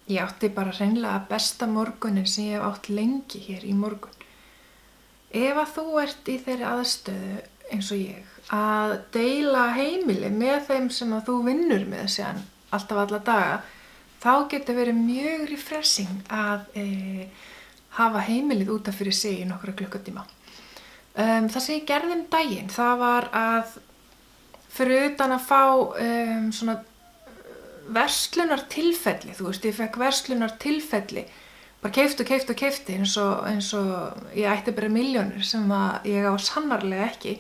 Ég átti bara hreinlega besta morgunin sem ég hef átt lengi hér í morgun. Ef að þú ert í þeirri aðstöðu eins og ég að deila heimili með þeim sem að þú vinnur með síðan alltaf alla daga, þá getur verið mjög refreshing að hafa heimilið út af fyrir sig í nokkra klukkutíma. Það sem ég gerði daginn, það var að fyrir utan að fá svona verslunartilfelli, þú veist, ég fekk verslunartilfelli, bara keypti eins og ég ætti bara milljónir sem að ég á sannarlega ekki.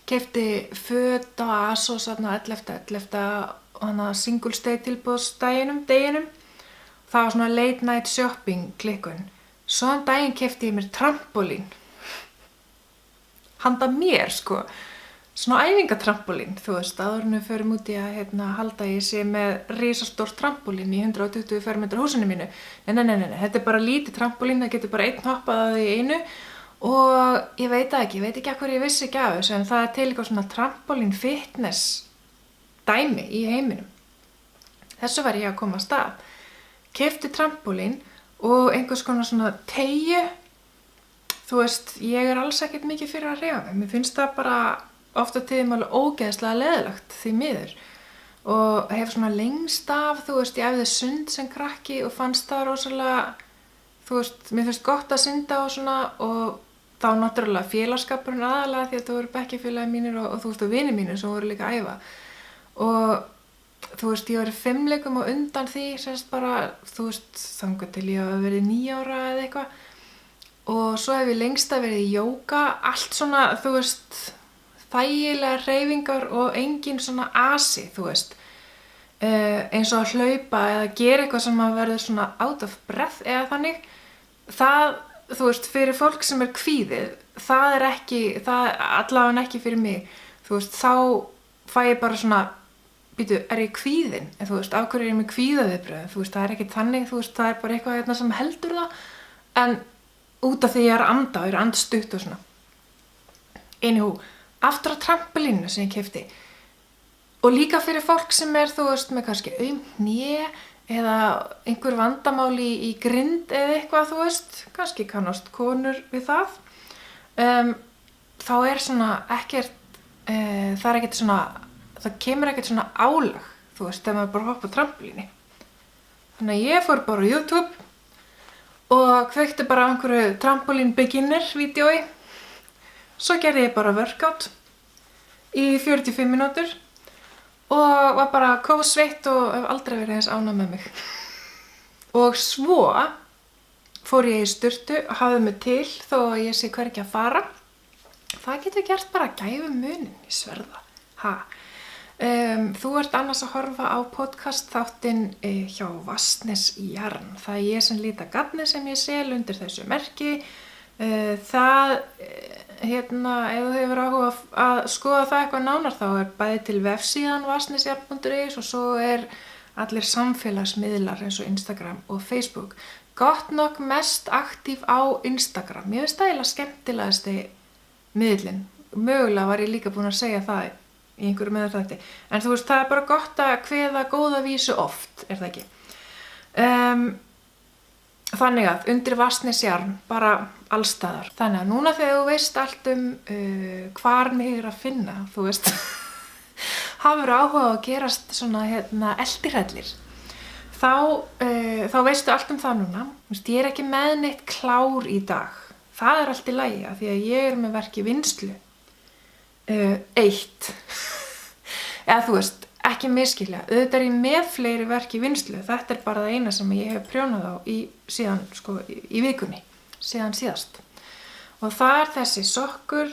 Keypti föt á ASOS þarna 11. og hana Singles Day tilboðsdeginum. Það var svona late night shopping klikkun. Svo daginn keypti ég mér trampolín. Handa mér, sko. Svona æfingatrampolín, þú veist, áður en við förum út í að halda ég sé með risastórt trampolín í 120 fermetra húsinu mínu. Nei, þetta bara lítið trampolín, það getur bara einn hoppað að því í einu og ég veit ekki af hverju ég vissi ekki af þessu, en það til eitthvað svona trampolín fitness dæmi í heiminum. Þessu var ég að koma af stað. Keypti trampolín og einhvers konar svona teygju. Þú veist, ég alls ekkert mikið fyrir að hreyfa mig. Mér finnst það bara ofta tíðum alveg ógeðslega leiðilegt því miður og hef svona lengst af, þú veist, ég æfði sund sem krakki og fannst það rosalega, þú veist, mér finnst gott að synda og svona og þá náttúrulega félagskapurinn aðalega því að það voru bekkjarfélagi mínir og þú veist, og vinir mínir sem voru líka að æfa og þú veist, ég var í 5 leikum og undan því, semst bara, þú veist, þangað til ég hafa verið 9 ára eða eitthvað og svo hef ég lengst að verið í jóga, allt svona, þú veist, þægilega hreyfingar og engin svona asi, þú veist, eins og að hlaupa eða gera eitthvað sem að verður svona out of breath eða þannig, það, þú veist, fyrir fólk sem kvíðið, það allavega ekki fyrir mig, þú veist, þá fæ ég bara svona, býtu, ég kvíðin? Þú veist, af hverju ég með kvíðaviðbrögð? Þú veist, það ekki þannig, þú veist, það bara eitthvað sem heldur það, en út af því ég að anda og ég andstutt og svona. Anywho, aftur á trampolínu sem ég keypti og líka fyrir fólk sem þú veist, með kannski hné eða einhver vandamál í grind eða eitthvað, þú veist, kannski kannast konur við það, þá svona ekkert, það kemur ekkert svona álag, þú veist, þegar maður bara hoppa á trampolíni. Þannig að ég fór bara á YouTube og kveikti bara á einhverju trampolín beginner vídeói. Svo gerði ég bara workout í 45 mínútur og var bara kófsveitt og hef aldrei verið þess ánægð með mig. Og svo fór ég í sturtu og hafði mig til þó að ég sé hvergi að fara. Það getur gert bara gæfumuninn, ég sverða. Þú ert annars að horfa á podcast þáttinn hjá Vatnsnes Jarn. Það ég sem líta gatni sem ég sel undir þessu merki. Það, ef þú hefur áhuga að skoða það eitthvað nánar þá bæði til vefsíðan vatnsnesjarn.is og svo allir samfélagsmiðlar eins og Instagram og Facebook. Gott nokk mest aktív á Instagram. Mér finnst það eiginlega skemmtilegasti miðlinn. Mögulega var ég líka búin að segja það í einhverju meðarþætti. En þú veist, það bara gott að kveða góða vísu oft, það ekki? Þannig að undir Vatnsnes Jarn, bara allstaðar. Þannig að núna þegar þú veist allt hvar mig að finna, þú veist, hafur áhuga að gerast svona eldirhellir, þá veistu allt það núna. Ég ekki með neitt klár í dag. Það allt í lagi, af því að ég með verk í vinnslu. 1. Eða þú veist, ekki miskilja, auðvitað ég með fleiri verk í vinnslu, þetta bara það eina sem ég hef prjónað á síðan, sko, í vikunni, síðan síðast. Og það þessi sokkur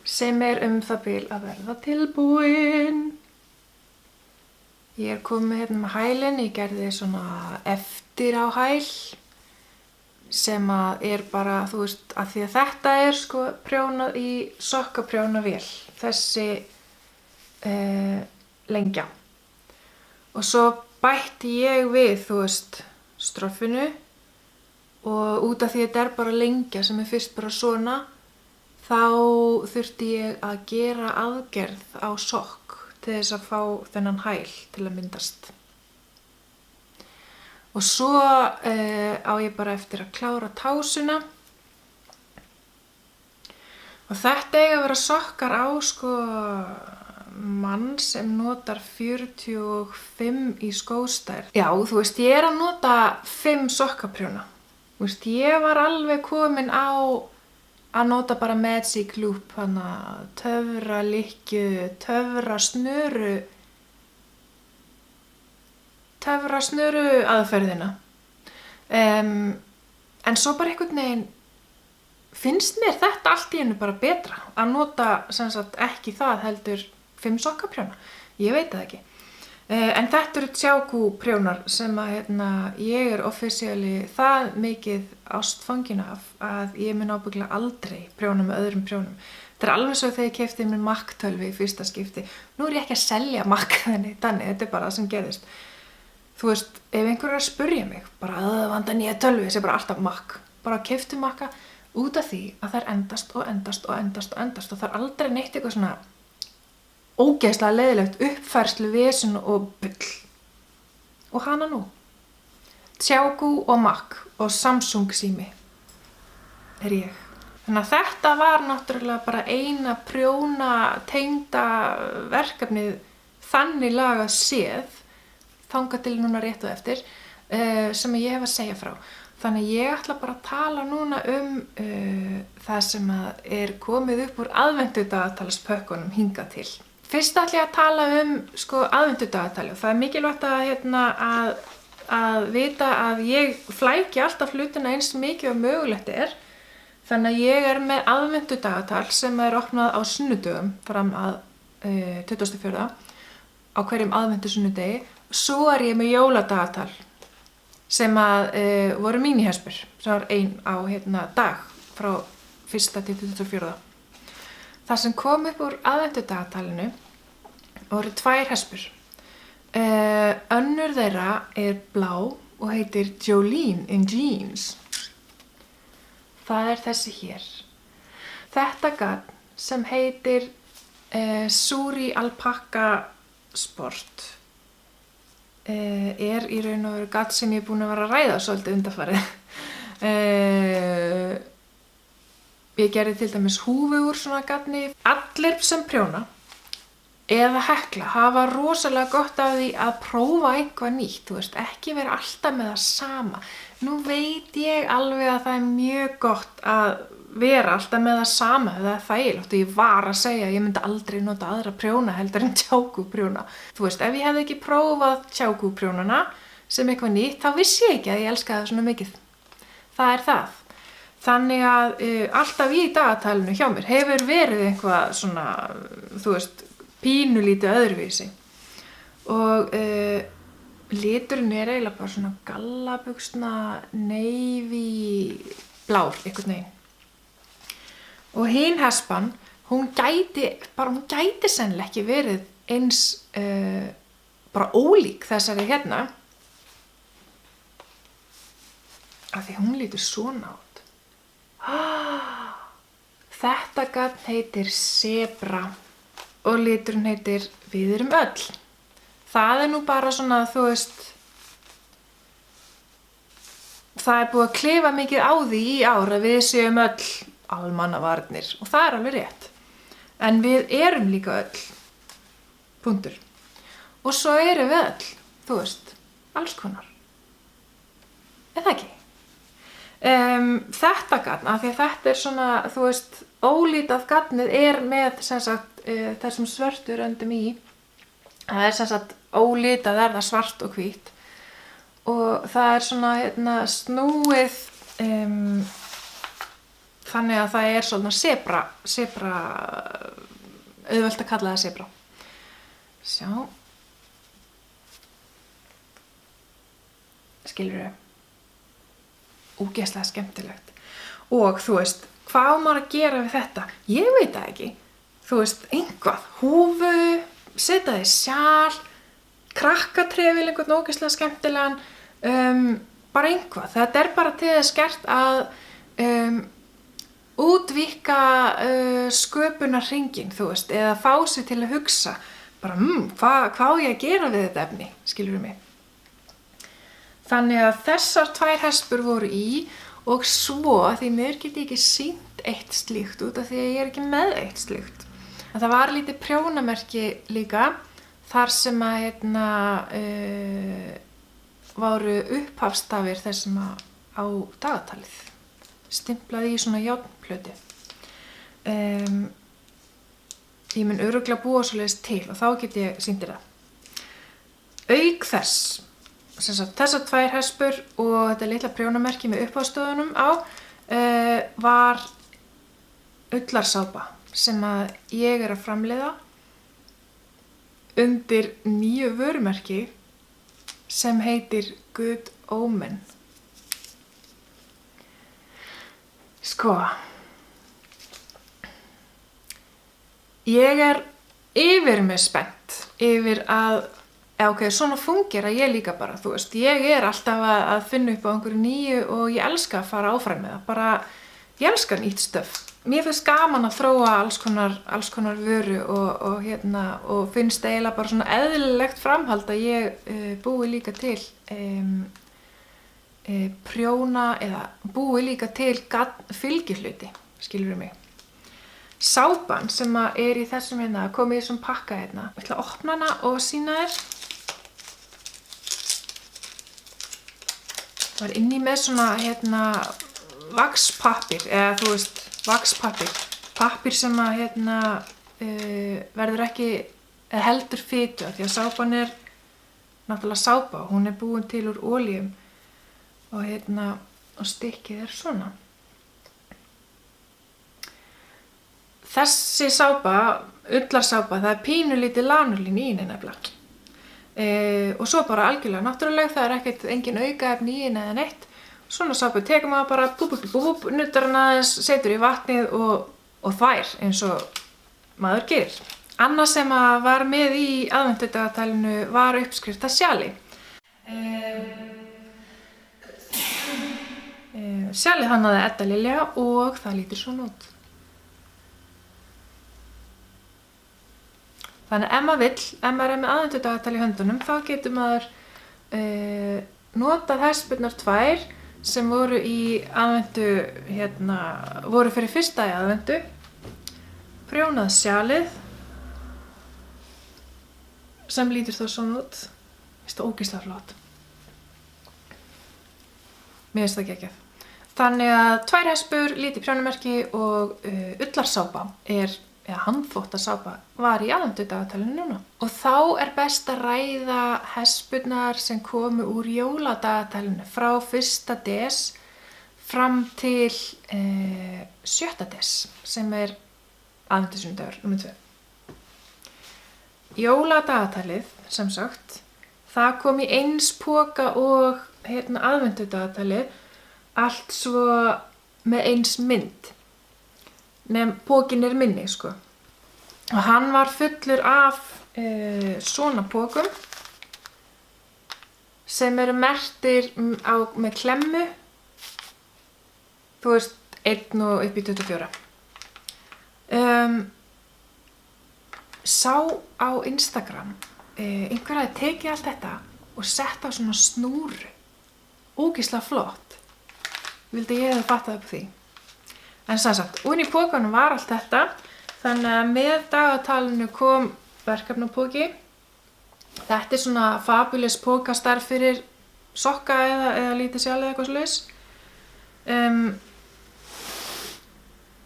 sem það bil að verða tilbúinn. Ég komið með hælinn, ég gerði svona eftir á hæl sem að bara, þú veist, að því að þetta sko prjónað í sokkaprjónavél, þessi lengja. Og svo bætti ég við, þú veist, stroffinu og út af því að þetta bara lengja sem fyrst bara svona, þá þurfti ég að gera aðgerð á sokk til þess að fá þennan hæl til að myndast. Og svo á ég bara eftir að klára tásuna. Og þetta eiga að vera sokkar á sko mann sem notar 45 í skóstærð. Já, þú veist, ég er að nota 5 sokkaprjóna. Þú veist, ég var alveg komin á að nota bara Magic Loop, hana töfra lykkju, töfra snöru aðferðina. En svo bara einhvern veginn finnst mér þetta allt í einu bara betra að nota sem sagt ekki það heldur 5 sokkaprjóna. Ég veit það ekki. En þetta eru Xiaogu prjónar sem að ég er offísíali það mikið ástfangin af að ég mun ábyggilega aldrei prjóna með öðrum prjónum. Þetta er alveg svo þegar ég keypti mér Mac-tölvu í fyrsta skipti. Nú er ég ekki að selja Mac þannig, þetta er bara það sem gerðist. Þú veist, ef einhver er að spurja mig, bara að það vantar nýja tölvu, ég sé bara alltaf Mac. Bara keypti Mac-a út af því að þær endast og það er aldrei neitt eitthvað svona ógeðslega leiðilegt uppfærslu, vesen og bull. Og hana nú. Xiaogu og Mac og Samsung sími er ég. Þannig að þetta var náttúrulega bara eina prjóna tengda verkefnið þannig lagað séð, þangað til núna rétt og eftir, sem ég hef að segja frá. Þannig ég ætla bara að tala núna það sem er komið upp úr aðventudagatalspökkunum hingað til. Fyrst ætla ég að tala aðventudagatali og það er mikilvægt að vita að ég flæki alltaf hlutina eins mikið og mögulegt er. Þannig að ég er með aðventudagatal sem er opnað á sunnudögum fram að 24. á hverjum aðventusunnudegi. Svo er ég með jóladagatal sem voru mínihespur, sem var ein á dag frá 1. til 24. Það sem kom upp úr aðventudagatalinu voru 2 hespur. Önnur þeirra er blá og heitir Jolene in Jeans. Það er þessi hér. Þetta garn sem heitir Suri Alpaca Sport er í raun og veru garn sem ég er búin að vera að ræða svolítið undanfarið. Ég gerði til dæmis húfu úr svona garni. Allir sem prjóna eða hekla hafa rosalega gott af því að prófa eitthvað nýtt, þú veist, ekki vera alltaf með það sama. Nú veit ég alveg að það er mjög gott að vera alltaf með það sama, það er þægilegt og ég var að segja að ég myndi aldrei nota aðra prjóna heldur en Xiaogu prjóna. Þú veist, ef ég hefði ekki prófað Xiaogu prjónana sem eitthvað nýtt, þá vissi ég ekki að ég elskaði það svona mikið. Það er það. Þannig að alltaf í dagatalinu hjá mér hefur verið eitthvað svona, þú veist, pínulítið öðruvísi. Og liturinn er eiginlega bara svona gallabuxna, navy, blár, einhvern veginn. Og hin hespan, hún gæti sennilega ekki verið eins bara ólík þessari hérna. Af því hún lítur svona át. Þetta garn heitir Zebra og liturinn heitir Við erum öll. Það er nú bara svona, þú veist, það er búið að klifa mikið á því í ár að við séum öll almannavarnir og það er alveg rétt. En við erum líka öll. Punktur. Og svo erum við öll, þú veist, alls konar. Er það ekki? Þetta garn, af því að þetta er svona, þú veist, ólítað garnið er með sem sagt, þessum svörtu röndum í. Það er sem sagt ólítað er það svart og hvítt. Og það er svona snúið þannig að það er svona zebra, auðvelt að kalla það zebra. Sjá. Skilurðu? Ógeðslega skemmtilegt. Og þú veist, hvað á maður að gera við þetta? Ég veit það ekki. Þú veist, einhvað, húfu, setja þig sjal, krakkatrefil, einhvern ógeðslega skemmtilegan, bara einhvað. Þetta er bara til þess gert að útvíkka sköpunarhringinn, þú veist, eða fá sig til að hugsa bara, hvað á ég að gera við þetta efni, skilurðu mig. Þannig að þessar 2 hespur voru í og svo, því mér get ég ekki sýnt eitt slíkt út af því að ég er ekki með eitt slíkt. En það var lítið prjónamerki líka, þar sem að voru upphafstafir þess sem á dagatalið. Stimplaði í svona járnplötu. Ég mun örugglega búa svoleiðis til og þá get ég sýnt þér það. Auk þess, sem sagt, þessar 2 hespur og þetta litla prjónamerki með upphafstöðunum á var ullarsápa sem að ég er að framleiða undir nýju vörumerki sem heitir Good Omen. Sko, ég er yfir mig spennt yfir að, svona fungera ég líka bara, þú veist, ég er alltaf að finna upp á einhverju nýju og ég elska að fara áfram með það, bara, ég elska nýtt stöf. Mér finnst gaman að þróa alls konar vöru og finnst eiginlega bara svona eðlilegt framhald að ég búi líka til prjóna eða búi líka til fylgihluti, skilurðu mig. Sápan sem er í þessum komið í þessum pakka Ég ætla að opna hana og sýna þér. Það var inni með svona vaxpappír eða þú veist vaxpappír. Pappír sem að verður ekki eða heldur fitu því að sápan er náttúrulega sápa. Hún er búin til úr olíum og stykkið er svona. Þessi sápa, ullarsápa, það er pínulítið lanolín í henni nefnilega. Og svo bara algjörlega náttúrulega, það er engin aukaefni í henni eða neitt. Svona sápu tekur maður bara nuttar hana aðeins, setur í vatnið og þvær eins og maður gerir. Annað sem var með í aðventudagatalinu var uppskrift að sjali. Sjalið hannaði Edda Lilja og það lítur svona út. Þannig ef maður er með aðventudagatal í höndunum, þá getur maður notað hespurnar 2 sem voru í aðventu, voru fyrir fyrsta í aðventu, prjónað sjalið, sem lítur þá svona út. Mér finnst það ógeðslega flott. Mér finnst það geggjað. Þannig að 2 hespur, lítið prjónamerki og ullarsápa handþvottasápa var í aðventudagatalinu núna. Og þá er best að ræða hespurnar sem komu úr jóladagatalinu frá 1. des fram til 7. des sem er aðventusunnudagur nr. 2. Jóladagatalið, sem sagt, það kom í eins poka og aðventudagatalið, allt svo með eins mynd. Pókin er minni, sko. Og hann var fullur af svona pókum sem eru merktir með klemmu, þú veist, 1 og upp í 24. Sá á Instagram, einhver hafði tekið allt þetta og sett á svona snúru. Ógeðslega flott. Vildi ég hefði fattað upp því. En sem sagt, ofan í pókanum var allt þetta, þannig að með dagatalinu kom verkefnapóki. Þetta er svona fabulous pókastarf fyrir sokka eða lítið sjal eða eitthvað svoleiðis.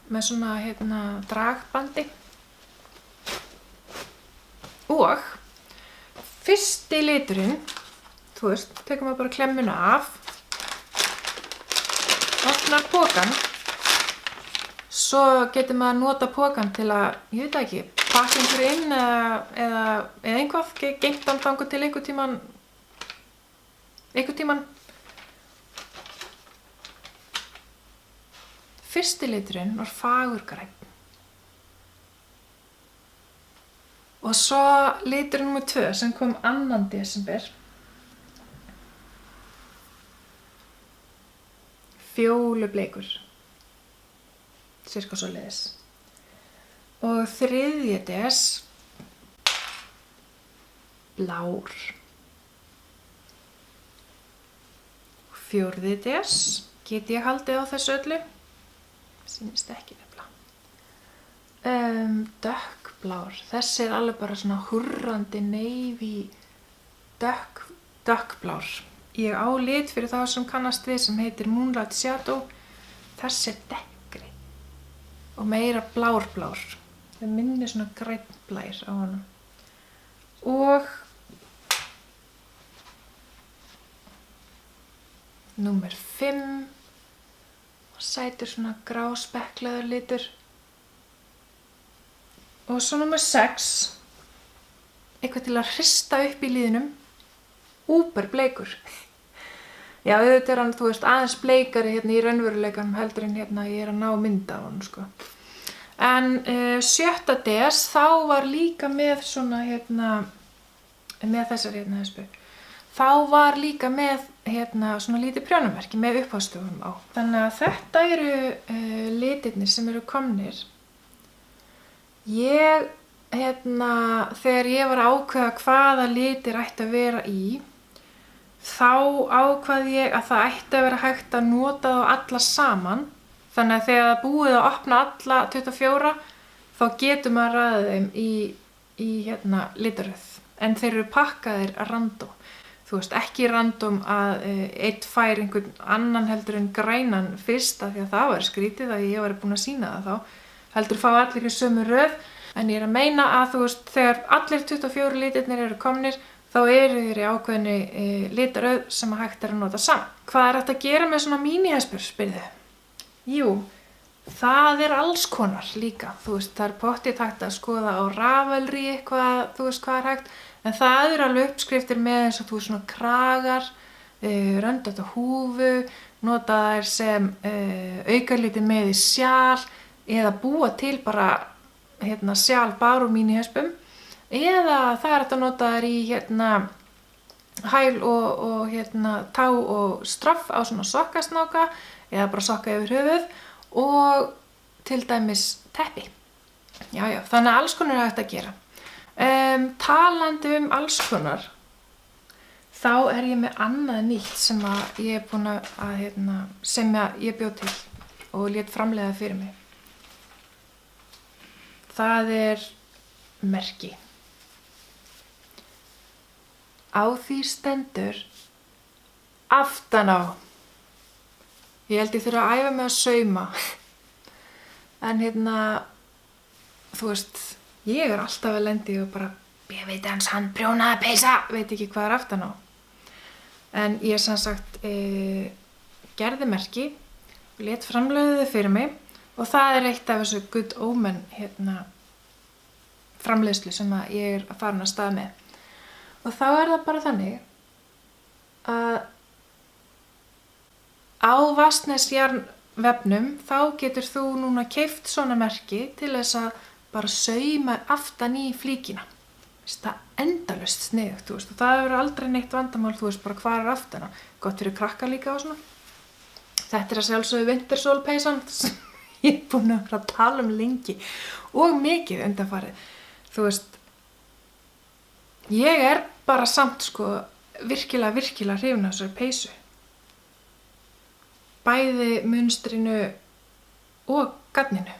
Með svona dragbandi. Og fyrsti liturinn, þú veist, tekur maður bara klemmuna af, opnar pókan. Svo getur maður nota pókan til að, ég veit ekki, pakka einhverju inn eða einhvað, geymt hann þangað til einhvern tímann. Fyrsti liturinn var fagurgrænn. Og svo litur nr. 2 sem kom 2. desember. Fjólubleikur. Cirka svoleiðis. Og 3. des blár. 4. DS, get ég haldið á þessu öllu? Sýnist ekki nefnilega. Dökkblár, þessi alveg bara svona hurrandi navy dökkblár. Ég á lit fyrir þá sem kannast við sem heitir Moonlight Shadow. Þessi dekkri og meira blár. Það minnir svona grænn blær á honum. Og númer 5, sætur svona gráspeklaður litur. Og svo númer 6, eitthvað til að hrista upp í liðinum, úberbleikur. Já, auðvitað hann, aðeins bleikari hérna í raunveruleikanum heldur en hérna ég að ná mynd af hann, sko. En 7. DS, þá var líka með svona hérna, með þessar hérna hespu. Þá var líka með hérna svona lítið prjónamerki með upphástöfum á. Þannig að þetta eru litirnir sem eru komnir. Þegar ég var að ákveða hvaða litir ætti að vera í, þá ákvað ég að það ætti að vera hægt að nota þá alla saman. Þannig að þegar það búið að opna alla 24, þá getur maður raðið þeim í hérna litaröð. En þeir eru pakkaðir random. Ekki random að einn fær einhvern annan heldur en grænan fyrst af því að það var skrítið að ég var búin að sýna það þá. Heldur fá allir í sömu röð. En ég að meina að þegar allir 24 litirnir eru komnir, þá eru þeir í ákveðinni litaröð sem að hægt að nota saman. Hvað hægt að gera með svona mínihespur, spyrðu? Jú, það alls konar líka. Það pottþétt hægt að skoða á Ravelry eitthvað, hvað hægt. En það eru alveg uppskriftir með eins og svona kragar, röndótta húfu, nota þær sem aukaliti með í sjal eða búa til bara sjal bara úr mínihespum. Eða það hægt að nota þær í hæl og tá og straff á svona sokkasnáka eða bara sokka yfir höfuð og til dæmis teppi. Já, þannig að alls konar hægt að gera. Talandi alls konar, þá ég með annað nýtt sem að ég búin að sem ég bjó til og lét framleiða fyrir mig. Það merki. Á því stendur aftan á. Ég held ég þurfa að æfa mig að sauma. En ég alltaf að lendi og bara, ég veit hans hann prjónaði peysa, veit ekki hvað aftan á. En ég sem sagt gerði merki, lét framleiða þau fyrir mig og það eitt af þessu Good Omen framleiðslu sem ég farin að stað með. Og þá það bara þannig að á Vatnsnesjarnvefnum þá getur þú núna keypt svona merki til þess að bara sauma aftan í flíkina. Það endalaust sniðugt, og það hefur aldrei neitt vandamál, bara hvað aftan á. Gott fyrir krakka líka og svona. Þetta að sjálfsögðu vintersólpeysan sem ég búin að vera að tala lengi og mikið undanfarið. Ég bara samt virkilega hrifin af þessari peysu. Bæði munstrinu og garninu.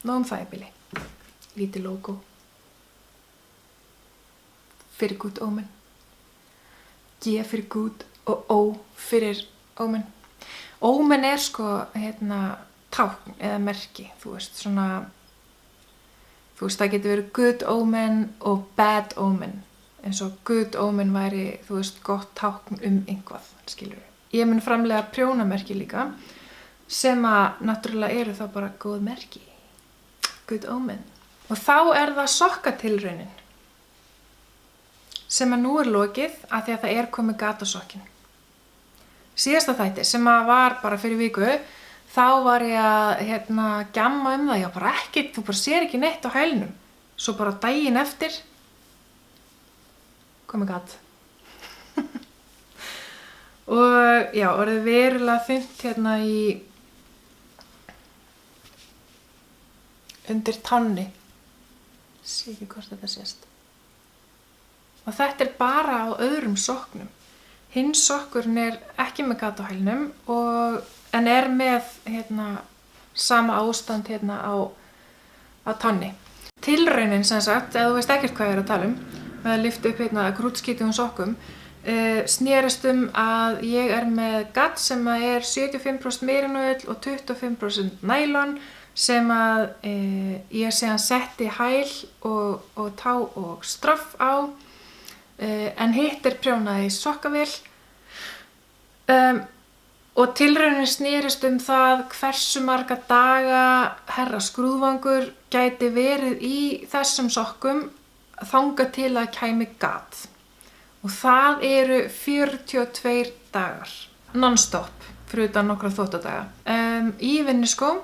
Nóg það í bili. Lítið logo. Fyrir Good Omen. G fyrir Good og O fyrir Omen. Omen tákn eða merki, það getur verið Good Omen og Bad Omen. Eins og Good Omen væri, gott tákn einhvað, skilur við. Ég mun framleiða prjónamerki líka, sem að náttúrulega eru þá bara góð merki. Good Omen. Og þá það sokkatilraunin, sem að nú lokið af því að það komið gat á sokkin. Síðasta þætti, sem að var bara fyrir viku, þá var ég að gjamma það, já bara ekkert, þú bara sér ekki neitt á hælnum. Svo bara daginn eftir, komið gat. Og já, orðið verulega þunnt í undir tánni. Sé ekki hvort þetta sést. og þetta bara á öðrum sokknum. Hinn sokkurinn ekki með gat á hælnum en með sama ástand á tánni. Tilraunin sem sagt, ef þú veist ekkert hvað ég að tala með að lyfta upp krútskítugum sokkum, snerist að ég með gat sem er 75% merinoil og 25% nælon sem að ég síðan setti hæl og tá og straff á, en hitt prjónað í sokkavél. Og tilraunin snerist það hversu marga daga herra skrúðvangur gæti verið í þessum sokkum þangað til að kæmi gat. Og það eru 42 dagar, non-stop, fyrir utan nokkra þvottadaga. Í vinnuskóm,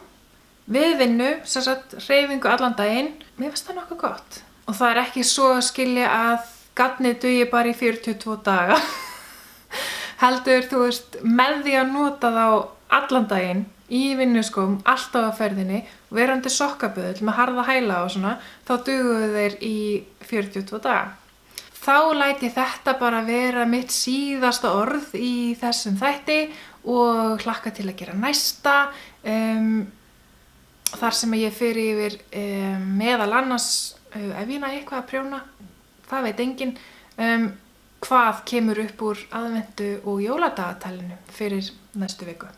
við vinnu, sem sagt, hreyfingu allan daginn, mér finnst það nokkuð gott. Og það ekki svo að skilja að gatnið dugi bara í 42 daga. Heldur, þú veist, með því að nota þá allan daginn í vinnuskóm, alltaf á ferðinni, verandi sokkaböðull með harða hæla og svona, þá duguðu þeir í 42 daga. Þá læt ég þetta bara vera mitt síðasta orð í þessum þætti og hlakka til að gera næsta. Þar sem ég fer yfir meðal annars, ef ég næ eitthvað að prjóna, það veit enginn, hvað kemur upp úr aðventu og jóladagatalinu fyrir næstu viku.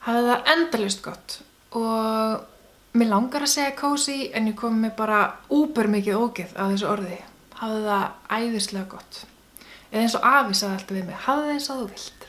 Hafið það endalaust gott og mig langar að segja kósí en ég kom með bara úper mikið ógeð á þessu orði. Hafið það æðislega gott. Eða eins og afi sagði alltaf við mig, hafðu það eins og þú vilt.